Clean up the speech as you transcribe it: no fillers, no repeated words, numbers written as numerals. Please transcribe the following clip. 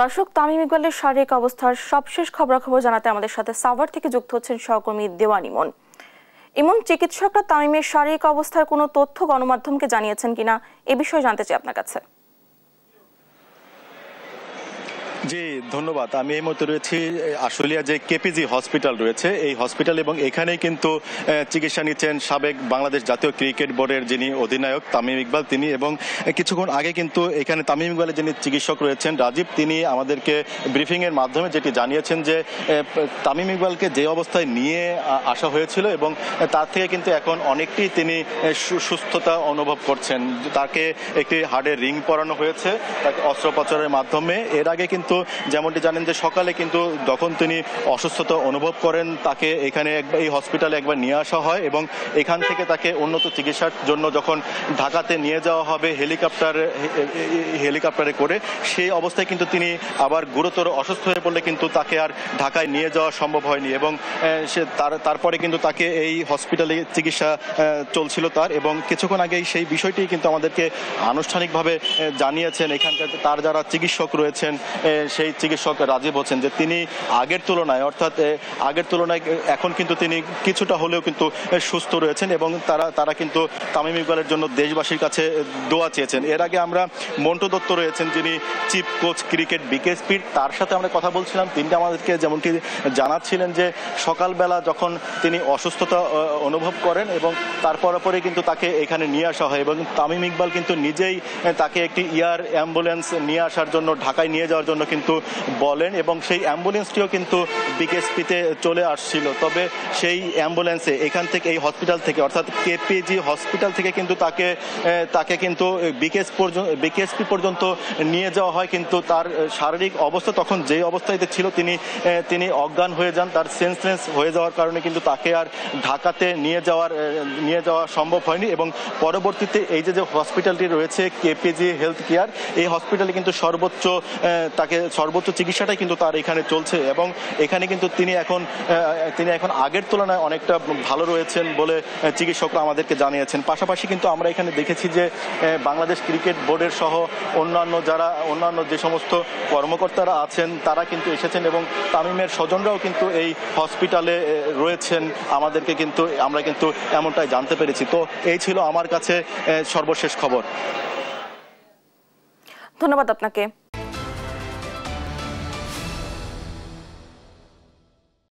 দর্শক, তামিম ইকবালের শারীরিক অবস্থার সবশেষ খবরাখবর জানাতে আমাদের সাথে সাভার থেকে যুক্ত হচ্ছেন সহকর্মী দেওয়ান ইমন। ইমন, চিকিৎসকরা তামিমের শারীরিক অবস্থার কোনো তথ্য গণমাধ্যমকে জানিয়েছেন কিনা এ বিষয়ে জানতে চাই আপনার কাছে। জি ধন্যবাদ। আমি এই মুহূর্তে রয়েছি আশুলিয়া যে কেপিজি হসপিটাল রয়েছে এই হসপিটাল, এবং এখানেই কিন্তু চিকিৎসা নিচ্ছেন সাবেক বাংলাদেশ জাতীয় ক্রিকেট বোর্ডের যিনি অধিনায়ক তামিম ইকবাল তিনি, এবং কিছুক্ষণ আগে কিন্তু এখানে তামিম ইকবালের যিনি চিকিৎসক রয়েছেন রাজীব, তিনি আমাদেরকে ব্রিফিংয়ের মাধ্যমে যেটি জানিয়েছেন যে তামিম ইকবালকে যে অবস্থায় নিয়ে আসা হয়েছিল এবং তার থেকে কিন্তু এখন অনেকটি তিনি সুস্থতা অনুভব করছেন। তাকে একটি হাড়ের রিং পরানো হয়েছে তাকে অস্ত্রোপচারের মাধ্যমে। এর আগে কিন্তু যেমনটি জানেন যে সকালে কিন্তু যখন তিনি অসুস্থতা অনুভব করেন তাকে এখানে এই হসপিটালে একবার নিয়ে আসা হয়, এবং এখান থেকে তাকে উন্নত চিকিৎসার জন্য যখন ঢাকাতে নিয়ে যাওয়া হবে হেলিকপ্টারে করে, সেই অবস্থায় কিন্তু তিনি আবার গুরুতর অসুস্থ হয়ে পড়লে কিন্তু তাকে আর ঢাকায় নিয়ে যাওয়া সম্ভব হয়নি, এবং তারপরে কিন্তু তাকে এই হসপিটালে চিকিৎসা চলছিল তার। এবং কিছুক্ষণ আগেই সেই বিষয়টি কিন্তু আমাদেরকে আনুষ্ঠানিকভাবে জানিয়েছেন এখানকার তার যারা চিকিৎসক রয়েছেন, সেই চিকিৎসক রাজীব হোসেন, যে তিনি আগের তুলনায় এখন কিন্তু তিনি কিছুটা হলেও কিন্তু সুস্থ রয়েছেন, এবং তারা কিন্তু তামিম ইকবালের জন্য দেশবাসীর কাছে দোয়া চেয়েছেন। এর আগে আমরা মন্টু দত্ত রয়েছেন যিনি চিফ কোচ ক্রিকেট বিকেএসপির, তার সাথে আমরা কথা বলছিলাম। তিনি আমাদেরকে যেমনটি জানাচ্ছিলেন যে সকালবেলা যখন তিনি অসুস্থতা অনুভব করেন এবং তারপরে কিন্তু তাকে এখানে নিয়ে আসা হয়, এবং তামিম ইকবাল কিন্তু নিজেই তাকে একটি এয়ার অ্যাম্বুলেন্স নিয়ে আসার জন্য ঢাকায় নিয়ে যাওয়ার জন্য কিন্তু বলেন, এবং সেই অ্যাম্বুলেন্সটিও কিন্তু বিকেএসপিতে চলে আসছিল। তবে সেই অ্যাম্বুলেন্সে এখান থেকে এই হসপিটাল থেকে অর্থাৎ কেপিজি হসপিটাল থেকে কিন্তু তাকে কিন্তু বিকেএসপি পর্যন্ত নিয়ে যাওয়া হয়, কিন্তু তার শারীরিক অবস্থা তখন যে অবস্থাতে ছিল তিনি অজ্ঞান হয়ে যান। তার সেন্সলেস হয়ে যাওয়ার কারণে কিন্তু তাকে আর ঢাকাতে নিয়ে যাওয়া সম্ভব হয়নি, এবং পরবর্তীতে এই যে হসপিটালটি রয়েছে কেপিজি হেলথ কেয়ার, এই হসপিটালে কিন্তু সর্বোচ্চ চিকিৎসাটাই কিন্তু তার এখানে চলছে, এবং এখানে কিন্তু তিনি এখন আগের তুলনায় অনেকটা ভালো রয়েছেন বলে চিকিৎসকরা আমাদেরকে জানিয়েছেন। পাশাপাশি কিন্তু আমরা এখানে দেখেছি যে বাংলাদেশ ক্রিকেট বোর্ডের সহ অন্যান্য যে সমস্ত কর্মকর্তারা আছেন তারা কিন্তু এসেছেন, এবং তামিমের স্বজনরাও কিন্তু এই হসপিটালে রয়েছেন। আমরা কিন্তু এমনটাই জানতে পেরেছি। তো এই ছিল আমার কাছে সর্বশেষ খবর। ধন্যবাদ আপনাকে।